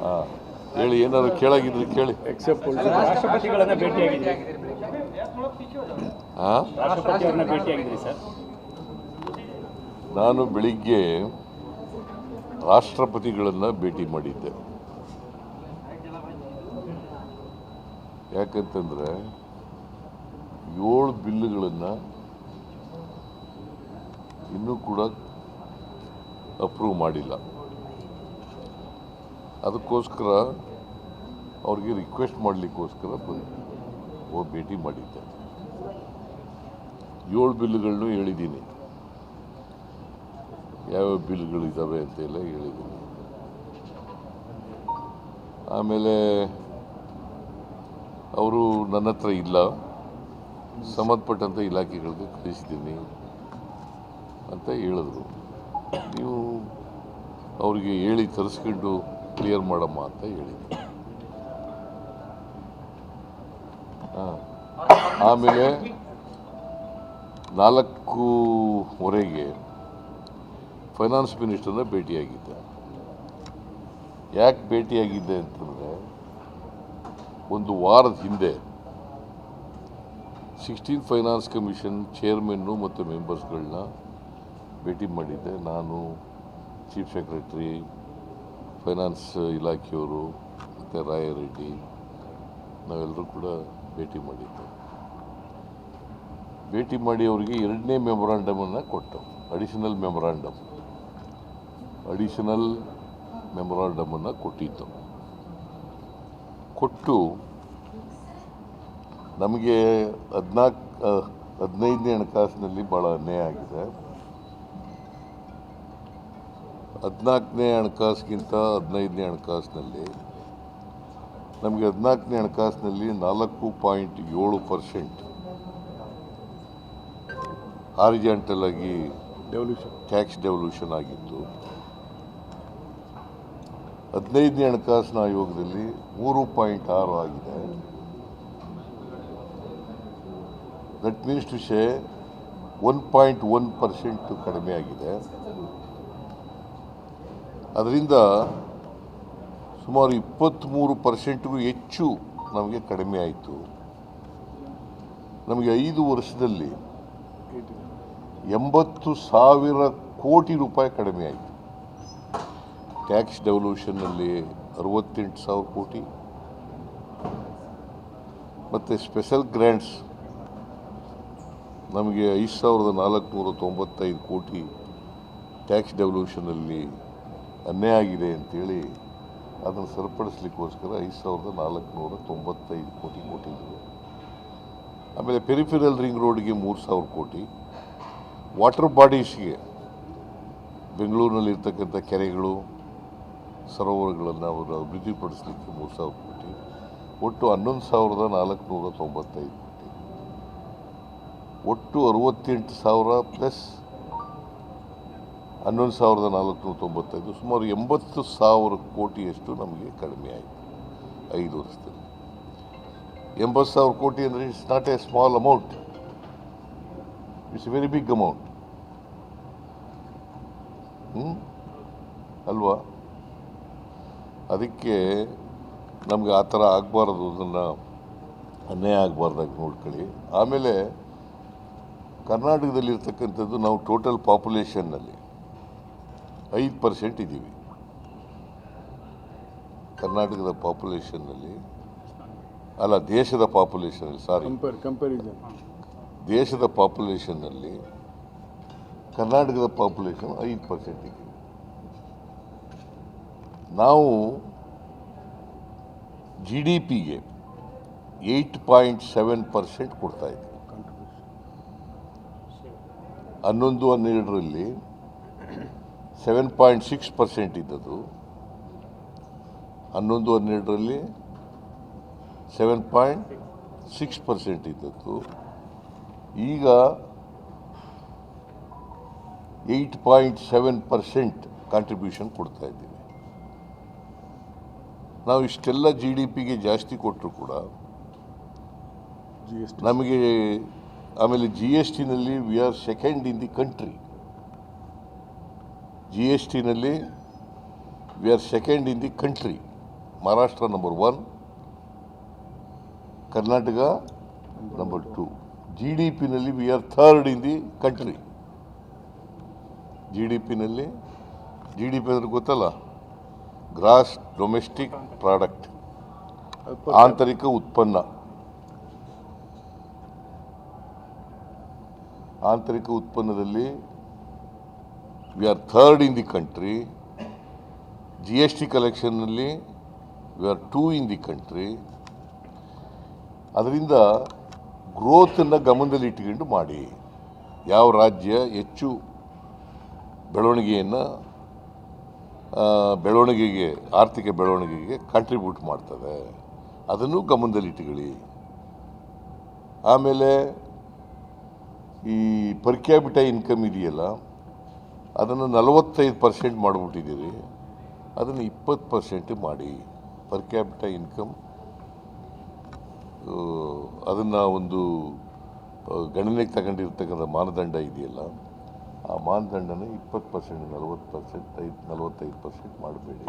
ಹಾಂ ಹೇಳಿ, ಏನಾದ್ರು ಕೇಳಾಗಿದ್ರಿ ಕೇಳಿ. ರಾಷ್ಟ್ರಪತಿಗಳನ್ನ ಭೇಟಿಯಾಗಿದ್ರಿ? ಹಾಂ, ರಾಷ್ಟ್ರಪತಿಯವರನ್ನ ಭೇಟಿಯಾಗಿದ್ರಿ ಸರ್? ನಾನು ಬೆಳಿಗ್ಗೆ ರಾಷ್ಟ್ರಪತಿಗಳನ್ನು ಭೇಟಿ ಮಾಡಿದ್ದೆ. ಯಾಕಂತಂದರೆ 7 ಬಿಲ್ಗಳನ್ನು ಇನ್ನೂ ಕೂಡ ಅಪ್ರೂವ್ ಮಾಡಿಲ್ಲ. ಅದಕ್ಕೋಸ್ಕರ ಅವ್ರಿಗೆ ರಿಕ್ವೆಸ್ಟ್ ಮಾಡಲಿಕ್ಕೋಸ್ಕರ ಭೇಟಿ ಮಾಡಿದ್ದೆ. 7 ಬಿಲ್ಗಳನ್ನೂ ಹೇಳಿದ್ದೀನಿ, ಯಾವ್ಯಾವ ಬಿಲ್ಗಳಿದ್ದಾವೆ ಅಂತೆಲ್ಲ ಹೇಳಿದ್ದೀನಿ. ಆಮೇಲೆ ಅವರು ನನ್ನ ಹತ್ರ ಇಲ್ಲ, ಸಂಬಂಧಪಟ್ಟಂಥ ಇಲಾಖೆಗಳಿಗೆ ಕಳಿಸಿದ್ದೀನಿ ಅಂತ ಹೇಳಿದ್ರು. ನೀವು ಅವರಿಗೆ ಹೇಳಿ ತರಿಸ್ಕೊಂಡು ಕ್ಲಿಯರ್ ಮಾಡಮ್ಮ ಅಂತ ಹೇಳಿದ್ದೆ. ಆಮೇಲೆ 4:15 ಫೈನಾನ್ಸ್ ಮಿನಿಸ್ಟರ್ನ ಭೇಟಿಯಾಗಿದ್ದೆ. ಯಾಕೆ ಭೇಟಿಯಾಗಿದ್ದೆ ಅಂತಂದರೆ, ಒಂದು ವಾರದ ಹಿಂದೆ 16 ಫೈನಾನ್ಸ್ ಕಮಿಷನ್ ಚೇರ್ಮನ್ನು ಮತ್ತು ಮೆಂಬರ್ಸ್ಗಳನ್ನ ಭೇಟಿ ಮಾಡಿದ್ದೆ. ನಾನು, ಚೀಫ್ ಸೆಕ್ರೆಟರಿ, ಫೈನಾನ್ಸ್ ಇಲಾಖೆಯವರು ಮತ್ತು ರಾಯರೆಡ್ಡಿ ನಾವೆಲ್ಲರೂ ಕೂಡ ಭೇಟಿ ಮಾಡಿದ್ದೆ. ಭೇಟಿ ಮಾಡಿ ಅವರಿಗೆ 2ನೇ ಮೆಮೊರಾಂಡಮನ್ನು ಕೊಟ್ಟು, ಅಡಿಷನಲ್ ಮೆಮೊರಾಂಡಮನ್ನು ಕೊಟ್ಟಿದ್ದು. ಕೊಟ್ಟು ನಮಗೆ 15ನೇ ಹಣಕಾಸಿನಲ್ಲಿ ಭಾಳ ಅನ್ಯಾಯ ಆಗಿದೆ. 14ನೇ ಹಣಕಾಸಿಗಿಂತ 15ನೇ ಹಣಕಾಸಿನಲ್ಲಿ ನಮಗೆ 14ನೇ ಹಣಕಾಸಿನಲ್ಲಿ 4.7% ಹಾರಿಜಾಂಟಲ್ ಆಗಿ ಟ್ಯಾಕ್ಸ್ ಡೆವಲ್ಯೂಷನ್ ಆಗಿತ್ತು. 15ನೇ ಹಣಕಾಸಿನ ಆಯೋಗದಲ್ಲಿ 3.6 ಆಗಿದೆ. ದಟ್ ಮೀನ್ಸ್ ಟು ಸೇ 1.1% ಕಡಿಮೆ ಆಗಿದೆ. ಅದರಿಂದ ಸುಮಾರು 23%ಗೂ ಹೆಚ್ಚು ನಮಗೆ ಕಡಿಮೆ ಆಯಿತು. ನಮಗೆ 5 ವರ್ಷದಲ್ಲಿ 80,000 ಕೋಟಿ ರೂಪಾಯಿ ಕಡಿಮೆ ಆಯಿತು. ಟ್ಯಾಕ್ಸ್ ಡೆವಲ್ಯೂಷನ್ನಲ್ಲಿ 68,000 ಕೋಟಿ ಮತ್ತು ಸ್ಪೆಷಲ್ ಗ್ರ್ಯಾಂಟ್ಸ್ ನಮಗೆ 5,495 ಕೋಟಿ ಟ್ಯಾಕ್ಸ್ ಡೆವಲ್ಯೂಷನಲ್ಲಿ ಅನ್ಯಾಯ ಆಗಿದೆ ಅಂತೇಳಿ ಅದನ್ನು ಸರಿಪಡಿಸ್ಲಿಕ್ಕೋಸ್ಕರ 5,495 ಕೋಟಿ ಕೊಟ್ಟಿದ್ದರು. ಆಮೇಲೆ ಪೆರಿಫೆರಲ್ ರಿಂಗ್ ರೋಡ್ಗೆ 3,000 ಕೋಟಿ, ವಾಟರ್ ಬಾಡೀಸ್ಗೆ ಬೆಂಗಳೂರಿನಲ್ಲಿರ್ತಕ್ಕಂಥ ಕೆರೆಗಳು, ಸರೋವರಗಳನ್ನು ಅವರು ಅಭಿವೃದ್ಧಿಪಡಿಸಲಿಕ್ಕೆ 3,000 ಕೋಟಿ, ಒಟ್ಟು 11,495 ಕೋಟಿ, ಒಟ್ಟು 68,000 ಪ್ಲಸ್ 11,495, ಸುಮಾರು 80,000 ಕೋಟಿಯಷ್ಟು ನಮಗೆ ಕಡಿಮೆ ಆಯಿತು 5 ವರ್ಷದಲ್ಲಿ. 80,000 ಕೋಟಿ ಅಂದರೆ it's not a small amount, it's a very big amount ಅಲ್ವಾ? ಅದಕ್ಕೆ ನಮಗೆ ಆ ಥರ ಆಗಬಾರ್ದು, ಅದನ್ನು ಅನ್ಯಾಯ ಆಗಬಾರ್ದಾಗ ನೋಡ್ಕೊಳ್ಳಿ. ಆಮೇಲೆ ಕರ್ನಾಟಕದಲ್ಲಿರ್ತಕ್ಕಂಥದ್ದು ನಾವು ಟೋಟಲ್ ಪಾಪ್ಯುಲೇಷನ್ನಲ್ಲಿ 5% ಇದ್ದೀವಿ. ಕರ್ನಾಟಕದ ಪಾಪ್ಯುಲೇಷನ್ನಲ್ಲಿ ಅಲ್ಲ, ದೇಶದ ಪಾಪ್ಯುಲೇಷನಲ್ಲಿ, ಸಾರಿ, ದೇಶದ ಪಾಪ್ಯುಲೇಷನ್ನಲ್ಲಿ ಕರ್ನಾಟಕದ ಪಾಪ್ಯುಲೇಷನ್ 5% ಇದ್ದೀವಿ. ನಾವು GDPಗೆ 8.7% ಕೊಡ್ತಾ ಇದ್ದೀವಿ. 11-12ರಲ್ಲಿ 7.6% ಇದ್ದದ್ದು, 11-12ರಲ್ಲಿ 7.6% ಇದ್ದದ್ದು, ಈಗ 8.7% ಕಾಂಟ್ರಿಬ್ಯೂಷನ್ ಕೊಡ್ತಾ ಇದ್ದೀವಿ. ನಾವು ಇಷ್ಟೆಲ್ಲ GDPಗೆ ಜಾಸ್ತಿ ಕೊಟ್ಟರು ಕೂಡ ನಮಗೆ, ಆಮೇಲೆ GSTನಲ್ಲಿ we are second in the country. GSTನಲ್ಲಿ we are second in the country. Maharashtra number 1, Karnataka number 2. GDP-ನಲ್ಲಿ we are third in the country. GDP-ನಲ್ಲಿ GDP ಅಂದ್ರೆ ಗೊತ್ತಲ್ಲ, ಗ್ರಾಸ್ ಡೊಮೆಸ್ಟಿಕ್ ಪ್ರಾಡಕ್ಟ್, ಆಂತರಿಕ ಉತ್ಪನ್ನ. ಆಂತರಿಕ ಉತ್ಪನ್ನದಲ್ಲಿ we are third in the country. GST ಕಲೆಕ್ಷನ್ನಲ್ಲಿ we are 2 in the country. ಅದರಿಂದ ಗ್ರೋತನ್ನು ಗಮನದಲ್ಲಿ ಇಟ್ಟುಕೊಂಡು ಮಾಡಿ. ಯಾವ ರಾಜ್ಯ ಹೆಚ್ಚು ಬೆಳವಣಿಗೆಗೆ ಆರ್ಥಿಕ ಬೆಳವಣಿಗೆಗೆ ಕಾಂಟ್ರಿಬ್ಯೂಟ್ ಮಾಡ್ತದೆ, ಅದನ್ನು ಗಮನದಲ್ಲಿ ಇಟ್ಟುಕೊಳ್ಳಿ. ಆಮೇಲೆ ಈ ಪರ್ ಕ್ಯಾಪಿಟ ಇನ್ಕಮ್ ಇದೆಯಲ್ಲ, ಅದನ್ನು 45% ಮಾಡಿಬಿಟ್ಟಿದ್ದೀರಿ, ಅದನ್ನು 20% ಮಾಡಿ. ಪರ್ ಕ್ಯಾಪಿಟ ಇನ್ಕಮ್ ಅದನ್ನು ಒಂದು ಗಣನೆಗೆ ತಗೊಂಡಿರ್ತಕ್ಕಂಥ ಮಾನದಂಡ ಇದೆಯಲ್ಲ, ಆ ಮಾನದಂಡನ 20%, 40%, 45% ಮಾಡಬೇಡಿ.